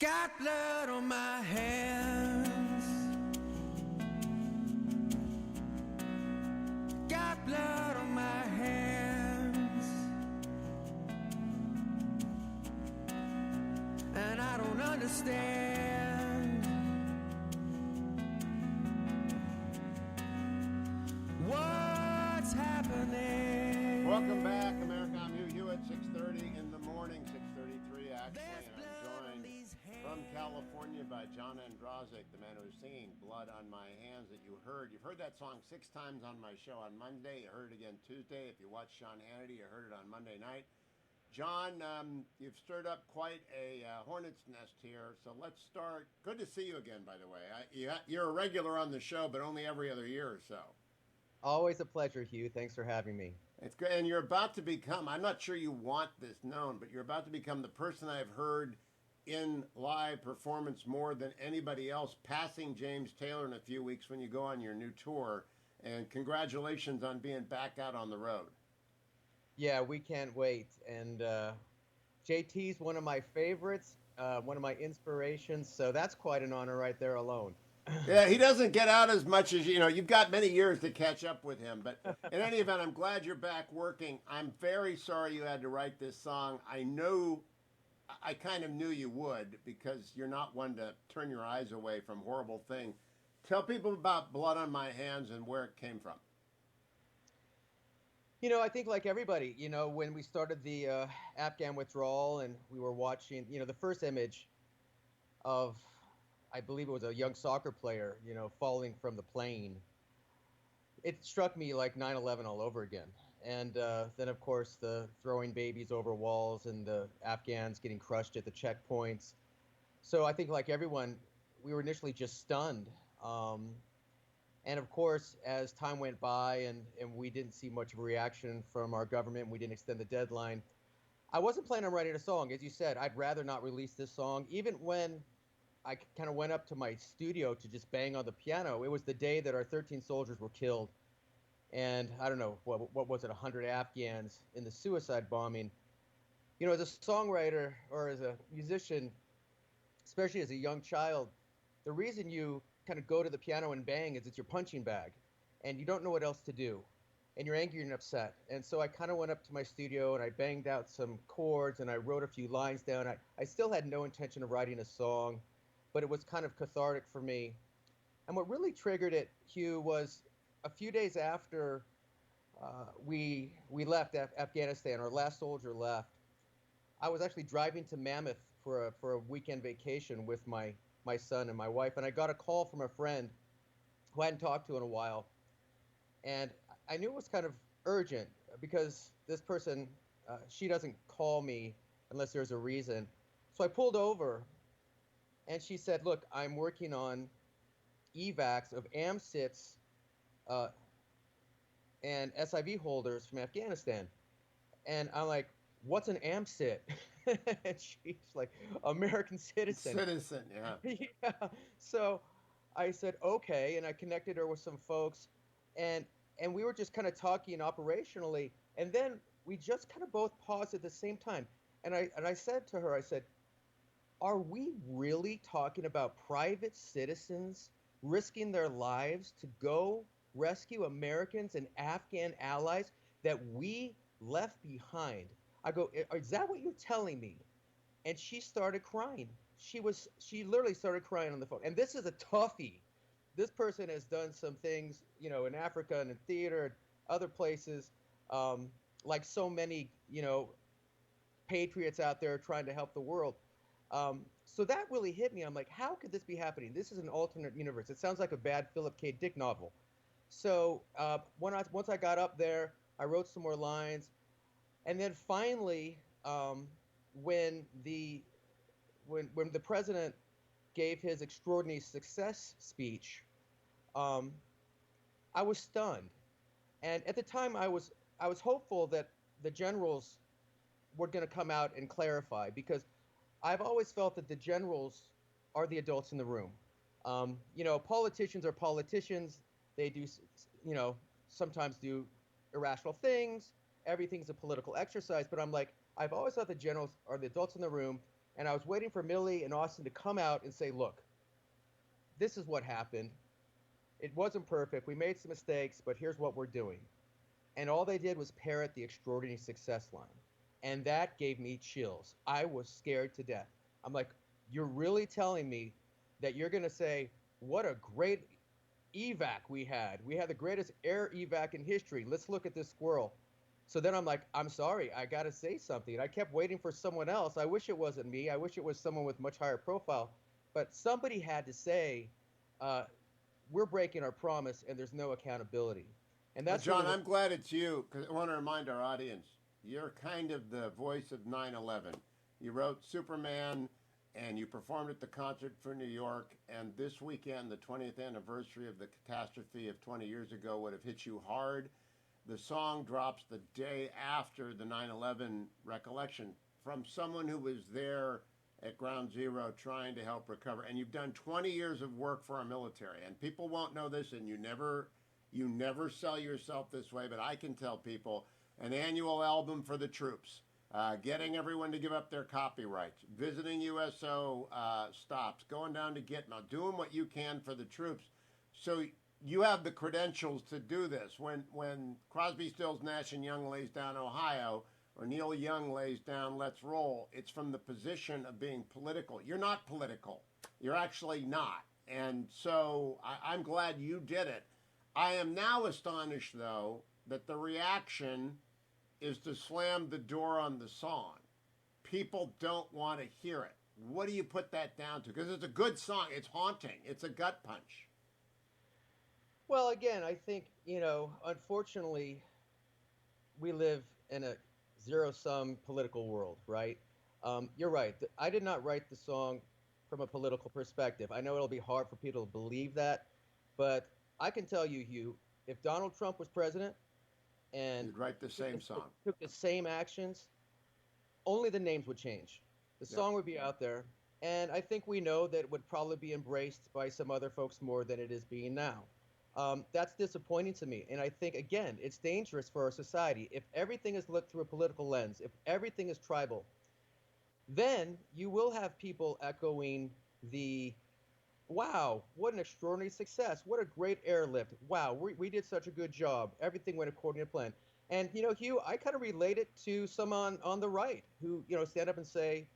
Got blood on my hands. Got blood on my hands. And I don't understand what's happening. Welcome back, America. I'm Hugh at 6:30 in the morning, 6:33 actually, and I'm joined from California by John Ondrasik, the man who's singing Blood on My Hands that you heard. You've heard that song 6 times on my show on Monday. You heard it again Tuesday. If you watched Sean Hannity, you heard it on Monday night. John, you've stirred up quite a hornet's nest here, so let's start. Good to see you again, by the way. You're a regular on the show, but only every other year or so. Always a pleasure, Hugh. Thanks for having me. It's good, and you're about to become, I'm not sure you want this known, but you're about to become the person I've heard in live performance more than anybody else, passing James Taylor in a few weeks when you go on your new tour. And congratulations on being back out on the road. Yeah, we can't wait. And JT's one of my favorites, one of my inspirations. So that's quite an honor right there alone. Yeah, he doesn't get out as much as, you've got many years to catch up with him. But in any event, I'm glad you're back working. I'm very sorry you had to write this song. I kind of knew you would, because you're not one to turn your eyes away from horrible things. Tell people about Blood on My Hands and where it came from. I think like everybody, when we started the Afghan withdrawal and we were watching, the first image of, I believe it was a young soccer player, falling from the plane. It struck me like 9/11 all over again. And then, of course, the throwing babies over walls and the Afghans getting crushed at the checkpoints. So I think like everyone, we were initially just stunned. And of course, as time went by and we didn't see much of a reaction from our government, we didn't extend the deadline, I wasn't planning on writing a song. As you said, I'd rather not release this song. Even when I kind of went up to my studio to just bang on the piano, it was the day that our 13 soldiers were killed. And I don't know, what was it, 100 Afghans in the suicide bombing. As a songwriter or as a musician, especially as a young child, the reason you kind of go to the piano and bang is it's your punching bag. And you don't know what else to do. And you're angry and upset. And so I kind of went up to my studio and I banged out some chords and I wrote a few lines down. I still had no intention of writing a song, but it was kind of cathartic for me. And what really triggered it, Hugh, was a few days after we left Afghanistan, our last soldier left. I was actually driving to Mammoth for a weekend vacation with my son and my wife, and I got a call from a friend who I hadn't talked to in a while. And I knew it was kind of urgent because this person, she doesn't call me unless there's a reason. So I pulled over, and she said, "Look, I'm working on evacs of AMSITs and SIV holders from Afghanistan." And I'm like, "What's an AMSIT?" And she's like, "American citizen." Citizen, yeah. Yeah. So I said, "Okay," and I connected her with some folks, and we were just kind of talking operationally, and then we just kind of both paused at the same time, and I said to her, I said, "Are we really talking about private citizens risking their lives to go rescue Americans and Afghan allies that we left behind?" I go, "Is that what you're telling me?" And she started crying. She literally started crying on the phone. And this is a toughie. This person has done some things, in Africa and in theater and other places, like so many, patriots out there trying to help the world. So that really hit me. I'm like, how could this be happening? This is an alternate universe. It sounds like a bad Philip K. Dick novel. So once I got up there, I wrote some more lines. And then finally, when the president gave his extraordinary success speech, I was stunned. And at the time, I was hopeful that the generals were going to come out and clarify, because I've always felt that the generals are the adults in the room. Politicians are politicians. They do, sometimes do irrational things. Everything's a political exercise. But I'm like, I've always thought the generals are the adults in the room. And I was waiting for Millie and Austin to come out and say, look, this is what happened. It wasn't perfect. We made some mistakes, but here's what we're doing. And all they did was parrot the extraordinary success line. And that gave me chills. I was scared to death. I'm like, you're really telling me that you're going to say, what a great evac we had. We had the greatest air evac in history. Let's look at this squirrel. So then I'm like, I'm sorry, I got to say something. And I kept waiting for someone else. I wish it wasn't me. I wish it was someone with much higher profile. But somebody had to say, uh, we're breaking our promise and there's no accountability. And Well, that's John, really what. I'm glad it's you because I want to remind our audience you're kind of the voice of 9/11. You wrote Superman and you performed at the concert for New York. And this weekend, the 20th anniversary of the catastrophe of 20 years ago would have hit you hard. The song drops the day after the 9/11 recollection from someone who was there at ground zero trying to help recover. And you've done 20 years of work for our military. And people won't know this, and you never sell yourself this way, but I can tell people an annual album for the troops, getting everyone to give up their copyrights, visiting USO stops, going down to Gitmo, doing what you can for the troops. So you have the credentials to do this. When Crosby, Stills, Nash and Young lays down Ohio, or Neil Young lays down Let's Roll, it's from the position of being political. You're not political. You're actually not. And so I'm glad you did it. I am now astonished, though, that the reaction is to slam the door on the song. People don't want to hear it. What do you put that down to? Because it's a good song. It's haunting. It's a gut punch. Well, again, I think, unfortunately, we live in a zero sum political world, right? You're right. I did not write the song from a political perspective. I know it'll be hard for people to believe that, but I can tell you, Hugh, if Donald Trump was president and You'd write the same song. took the same actions, only the names would change. The Yep. song would be out there, and I think we know that it would probably be embraced by some other folks more than it is being now. That's disappointing to me, and I think again, it's dangerous for our society if everything is looked through a political lens, if everything is tribal. Then you will have people echoing the wow, what an extraordinary success. What a great airlift. Wow, we did such a good job. Everything went according to plan. And, Hugh, I kind of relate it to someone on the right who, stand up and say,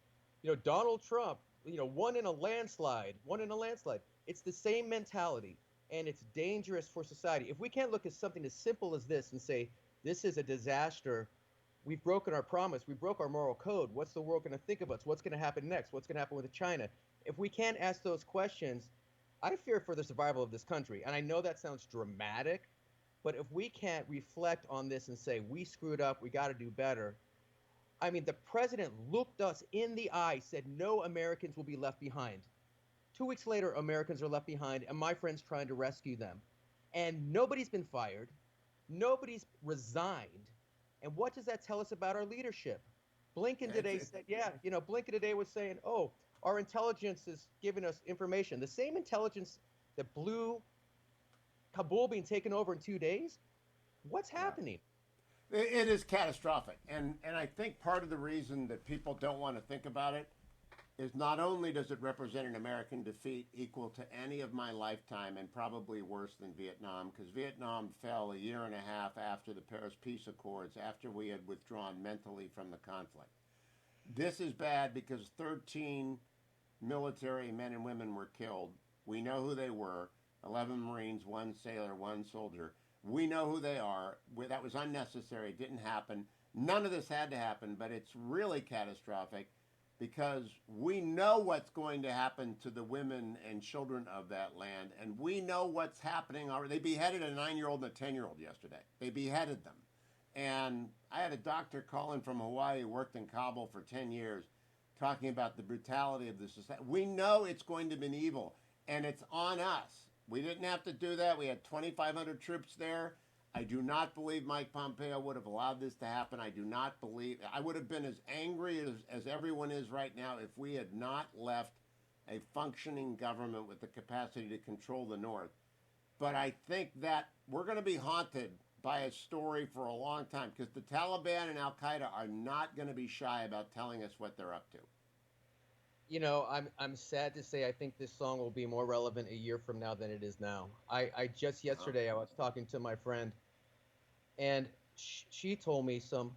Donald Trump, won in a landslide, won in a landslide. It's the same mentality, and it's dangerous for society. If we can't look at something as simple as this and say, this is a disaster, we've broken our promise, we broke our moral code, what's the world going to think of us? What's going to happen next? What's going to happen with China? If we can't ask those questions, I fear for the survival of this country. And I know that sounds dramatic, but if we can't reflect on this and say, we screwed up, we got to do better. I mean, the president looked us in the eye, said, no Americans will be left behind. 2 weeks later, Americans are left behind, and my friend's trying to rescue them. And nobody's been fired. Nobody's resigned. And what does that tell us about our leadership? Blinken today said, yeah, Blinken today was saying, oh, our intelligence is giving us information. The same intelligence that blew Kabul being taken over in 2 days. What's Yeah. happening? It is catastrophic. And I think part of the reason that people don't want to think about it is not only does it represent an American defeat equal to any of my lifetime and probably worse than Vietnam, because Vietnam fell a year and a half after the Paris Peace Accords, after we had withdrawn mentally from the conflict. This is bad because 13 military men and women were killed. We know who they were: 11 Marines, 1 sailor, 1 soldier. We know who they are. That was unnecessary. It didn't happen. None of this had to happen, but it's really catastrophic because we know what's going to happen to the women and children of that land, and we know what's happening. They beheaded a 9-year-old and a 10-year-old yesterday. They beheaded them. And I had a doctor call in from Hawaii who worked in Kabul for 10 years talking about the brutality of the society. We know it's going to be evil, and it's on us. We didn't have to do that. We had 2,500 troops there. I do not believe Mike Pompeo would have allowed this to happen. I do not believe. I would have been as angry as everyone is right now if we had not left a functioning government with the capacity to control the North. But I think that we're going to be haunted by a story for a long time because the Taliban and Al Qaeda are not going to be shy about telling us what they're up to. I'm sad to say I think this song will be more relevant a year from now than it is now. I just Uh-huh. yesterday I was talking to my friend, and she told me some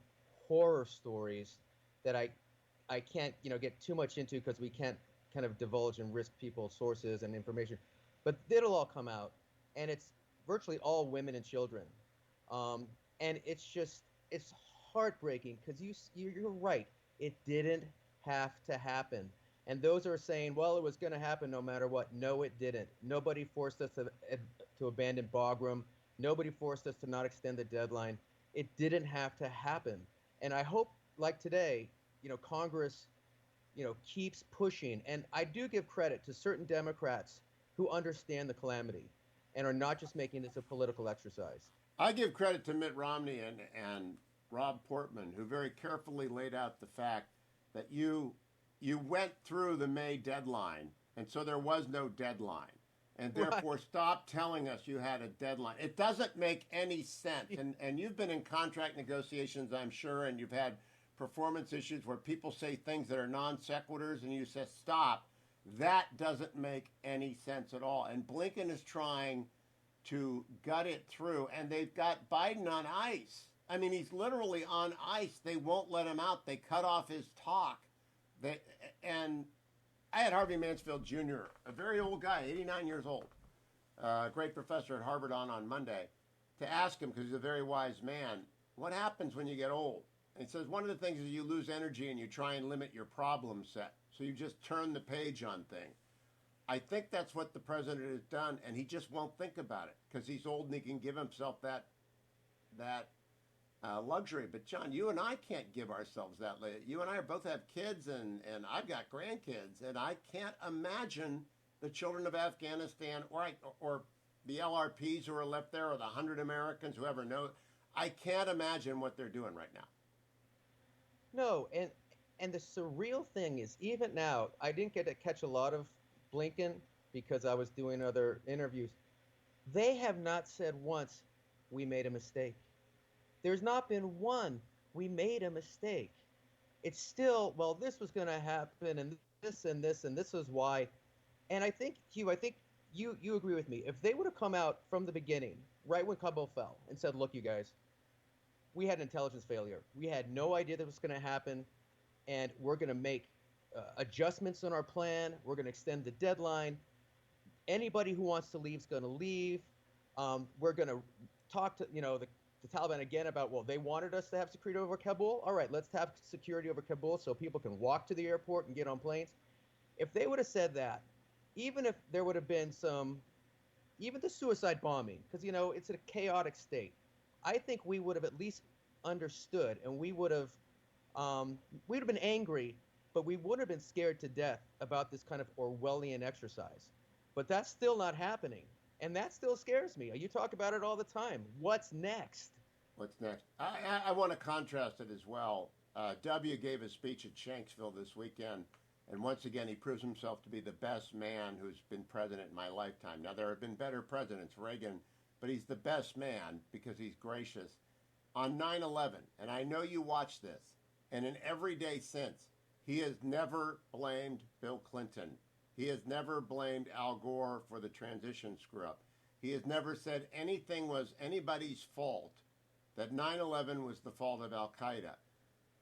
horror stories that I can't get too much into because we can't kind of divulge and risk people's sources and information, but it'll all come out, and it's virtually all women and children, um, and it's heartbreaking because you're right, it didn't have to happen. And those are saying, well, it was going to happen no matter what. No, it didn't. Nobody forced us to abandon Bagram. Nobody forced us to not extend the deadline. It didn't have to happen. And I hope, like today, Congress, keeps pushing. And I do give credit to certain Democrats who understand the calamity and are not just making this a political exercise. I give credit to Mitt Romney and Rob Portman, who very carefully laid out the fact that you went through the May deadline, and so there was no deadline, and Right. therefore stop telling us you had a deadline. It doesn't make any sense. And you've been in contract negotiations, I'm sure, and you've had performance issues where people say things that are non sequiturs, and you say stop. That doesn't make any sense at all. And Blinken is trying to gut it through, and they've got Biden on ice. I mean, he's literally on ice. They won't let him out. They cut off his talk. They, and I had Harvey Mansfield Jr., a very old guy, 89 years old, a great professor at Harvard on Monday, to ask him, because he's a very wise man, what happens when you get old? And he says one of the things is you lose energy and you try and limit your problem set. So you just turn the page on things. I think that's what the president has done, and he just won't think about it because he's old and he can give himself that luxury. But John, you and I can't give ourselves that. You and I both have kids, and I've got grandkids, and I can't imagine the children of Afghanistan or the LRPs who are left there, or the 100 Americans, whoever knows. I can't imagine what they're doing right now. No, and the surreal thing is, even now, I didn't get to catch a lot of Blinken because I was doing other interviews. They have not said once, we made a mistake. There's not been one, we made a mistake. It's still, well, this was going to happen, and this is why. And I think, Hugh, I think you agree with me. If they would have come out from the beginning, right when Kabul fell, and said, look, you guys, we had an intelligence failure. We had no idea that was going to happen, and we're going to make adjustments on our plan. We're going to extend the deadline. Anybody who wants to leave is going to leave. We're going to talk to the Taliban again about, well, they wanted us to have security over Kabul. All right, let's have security over Kabul so people can walk to the airport and get on planes. If they would have said that, even if there would have been even the suicide bombing, because it's a chaotic state, I think we would have at least understood, and we'd have been angry, but we would have been scared to death about this kind of Orwellian exercise. But that's still not happening, and that still scares me. You talk about it all the time. What's next? What's next? I want to contrast it as well. W gave a speech at Shanksville this weekend, and once again, he proves himself to be the best man who's been president in my lifetime. Now, there have been better presidents, Reagan, but he's the best man because he's gracious. On 9/11, and I know you watch this, and in every day since, he has never blamed Bill Clinton. He has never blamed Al Gore for the transition screw up. He has never said anything was anybody's fault, that 9/11 was the fault of Al Qaeda.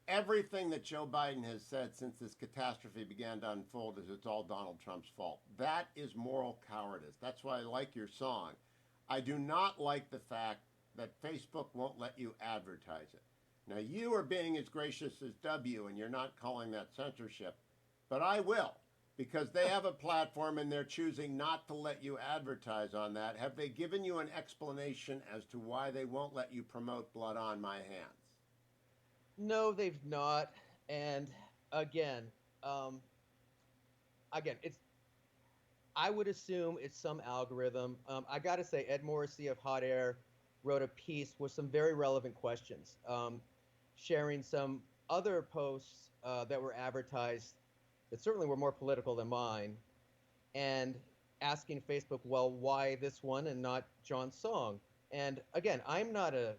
Everything that Joe Biden has said since this catastrophe began to unfold is it's all Donald Trump's fault. That is moral cowardice. That's why I like your song. I do not like the fact that Facebook won't let you advertise it. Now, you are being as gracious as W, and you're not calling that censorship, but I will, because they have a platform and they're choosing not to let you advertise on that. Have they given you an explanation as to why they won't let you promote Blood on My Hands? No, they've not. And again, um, it's. I would assume it's some algorithm. I got to say, Ed Morrissey of Hot Air wrote a piece with some very relevant questions, sharing some other posts that were advertised that certainly were more political than mine, and asking Facebook, well, why this one and not John's song? And again, I'm not a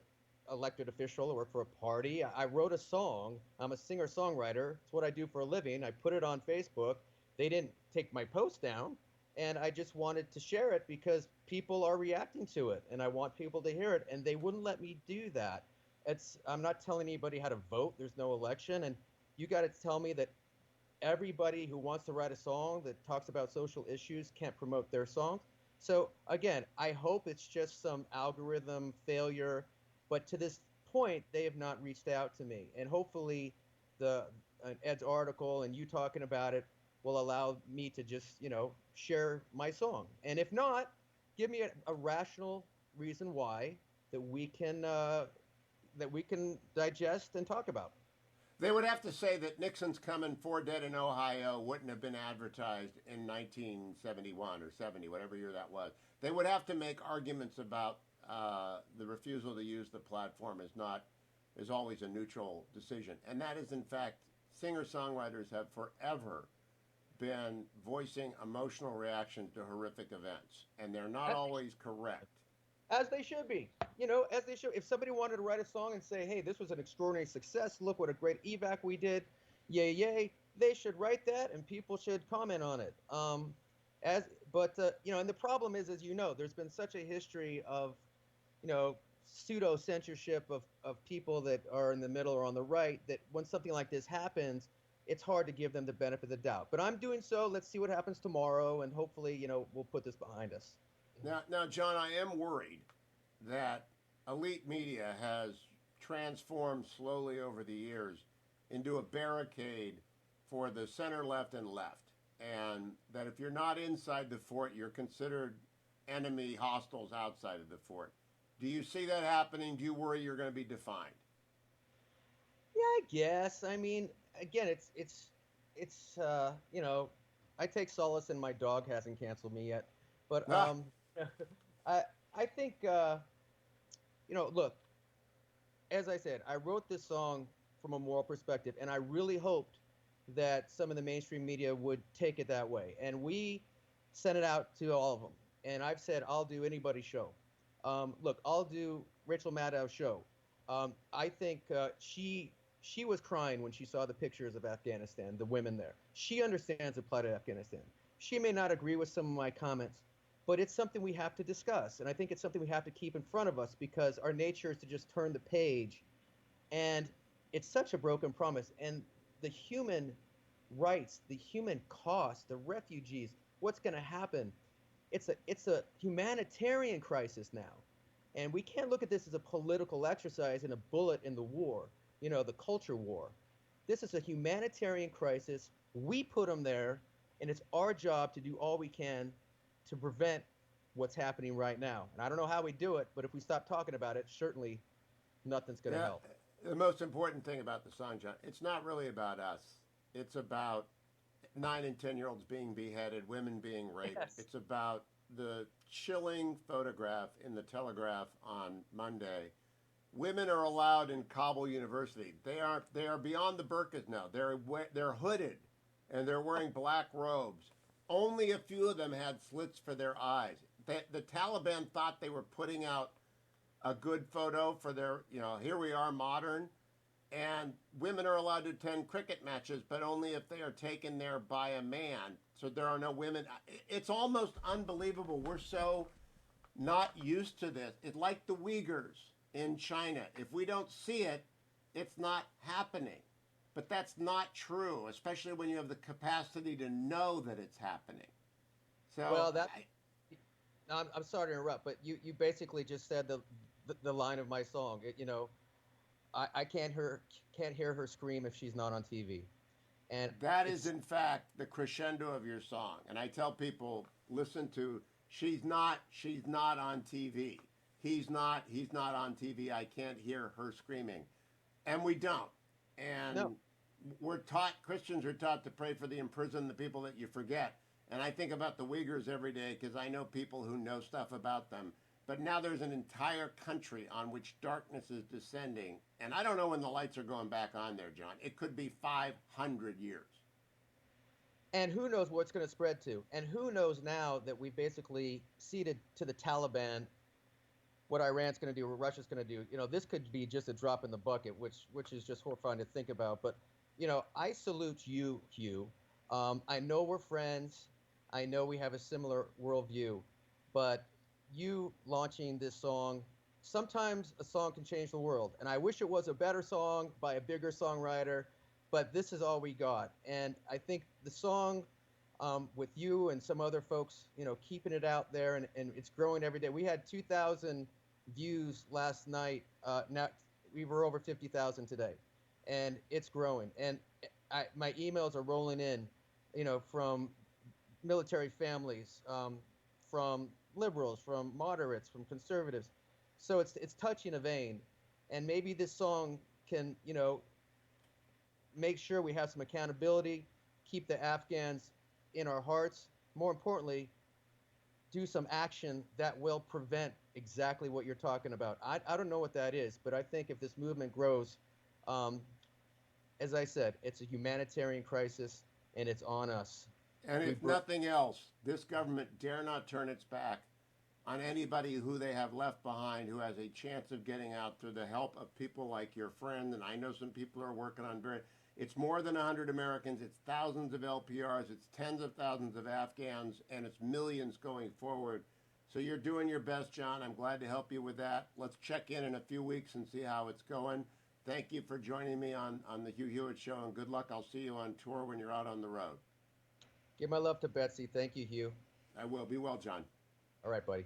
elected official or work for a party. I wrote a song. I'm a singer-songwriter. It's what I do for a living. I put it on Facebook. they didn't take my post down, and I just wanted to share it because people are reacting to it, and I want people to hear it, and they wouldn't let me do that. I'm not telling anybody how to vote. There's no election, and you got to tell me that everybody who wants to write a song that talks about social issues can't promote their songs. So again, I hope it's just some algorithm failure, but to this point, they have not reached out to me, and hopefully, the Ed's article and you talking about it will allow me to just share my song. And if not, give me a rational reason why that we can digest and talk about. They would have to say that Nixon's Coming for Dead in Ohio wouldn't have been advertised in 1971 or 70, whatever year that was. They would have to make arguments about the refusal to use the platform is always a neutral decision. And that is, in fact, singer-songwriters have forever been voicing emotional reactions to horrific events. And they're not always correct. As they should be. As they should. If somebody wanted to write a song and say, hey, this was an extraordinary success, look what a great evac we did, yay, yay, they should write that and people should comment on it. And the problem is, as there's been such a history of, pseudo censorship of people that are in the middle or on the right, that when something like this happens, it's hard to give them the benefit of the doubt. But I'm doing so. Let's see what happens tomorrow, and hopefully, we'll put this behind us. Now, John, I am worried that elite media has transformed slowly over the years into a barricade for the center, left, and left. And that if you're not inside the fort, you're considered enemy hostiles outside of the fort. Do you see that happening? Do you worry you're going to be defined? Yeah, I guess. I mean, again, I take solace in my dog hasn't canceled me yet. But Ah, I I think look, as I said, I wrote this song from a moral perspective, and I really hoped that some of the mainstream media would take it that way. And we sent it out to all of them. And I've said I'll do anybody's show. Look, I'll do Rachel Maddow's show. I think she was crying when she saw the pictures of Afghanistan, the women there. She understands the plight of Afghanistan. She may not agree with some of my comments, but it's something we have to discuss. And I think it's something we have to keep in front of us because our nature is to just turn the page. And it's such a broken promise. And the human rights, the human cost, the refugees, what's going to happen? It's a humanitarian crisis now. And we can't look at this as a political exercise and a bullet in the war, the culture war. This is a humanitarian crisis. We put them there, and it's our job to do all we can to prevent what's happening right now. And I don't know how we do it, but if we stop talking about it, certainly nothing's going to yeah. help. The most important thing about the song, John, it's not really about us. It's about 9 and 10-year-olds being beheaded, women being raped. Yes. It's about the chilling photograph in the Telegraph on Monday. Women are allowed in Kabul University. They are beyond the burqas now. They're hooded and they're wearing black robes. Only a few of them had slits for their eyes. The Taliban thought they were putting out a good photo for their, here we are modern. And women are allowed to attend cricket matches, but only if they are taken there by a man. So there are no women. It's almost unbelievable. We're so not used to this. It's like the Uyghurs in China. If we don't see it, it's not happening. But that's not true, especially when you have the capacity to know that it's happening. So, Well, I'm sorry to interrupt, but you basically just said the line of my song. I can't hear her scream if she's not on TV, and that is, it's in fact, the crescendo of your song. And I tell people, listen to, she's not on TV. He's not on TV. I can't hear her screaming. And we don't. no. And Christians are taught to pray for the imprisoned, the people that you forget. And I think about the Uyghurs every day because I know people who know stuff about them. But now there's an entire country on which darkness is descending. And I don't know when the lights are going back on there, John. It could be 500 years. And who knows what's going to spread to? And who knows now that we basically ceded to the Taliban what Iran's going to do, what Russia's going to do? This could be just a drop in the bucket, which is just horrifying to think about. But I salute you, Hugh, I know we're friends. I know we have a similar worldview, but you launching this song, sometimes a song can change the world. And I wish it was a better song by a bigger songwriter, but this is all we got. And I think the song with you and some other folks, keeping it out there, and it's growing every day. We had 2,000 views last night. Now we were over 50,000 today, and it's growing. And my emails are rolling in, from military families, from liberals, from moderates, from conservatives. So it's touching a vein, and maybe this song can, make sure we have some accountability, keep the Afghans in our hearts. More importantly, do some action that will prevent exactly what you're talking about. I don't know what that is, but I think if this movement grows, um, as I said, it's a humanitarian crisis, and it's on us. And We if bro- nothing else, this government dare not turn its back on anybody who they have left behind who has a chance of getting out through the help of people like your friend. And I know some people are working on very, it's more than 100 Americans, it's thousands of LPRs, it's tens of thousands of Afghans, and it's millions going forward. So you're doing your best, John. I'm glad to help you with that. Let's check in a few weeks and see how it's going. Thank you for joining me on the Hugh Hewitt Show, and good luck. I'll see you on tour when you're out on the road. Give my love to Betsy. Thank you, Hugh. I will. Be well, John. All right, buddy.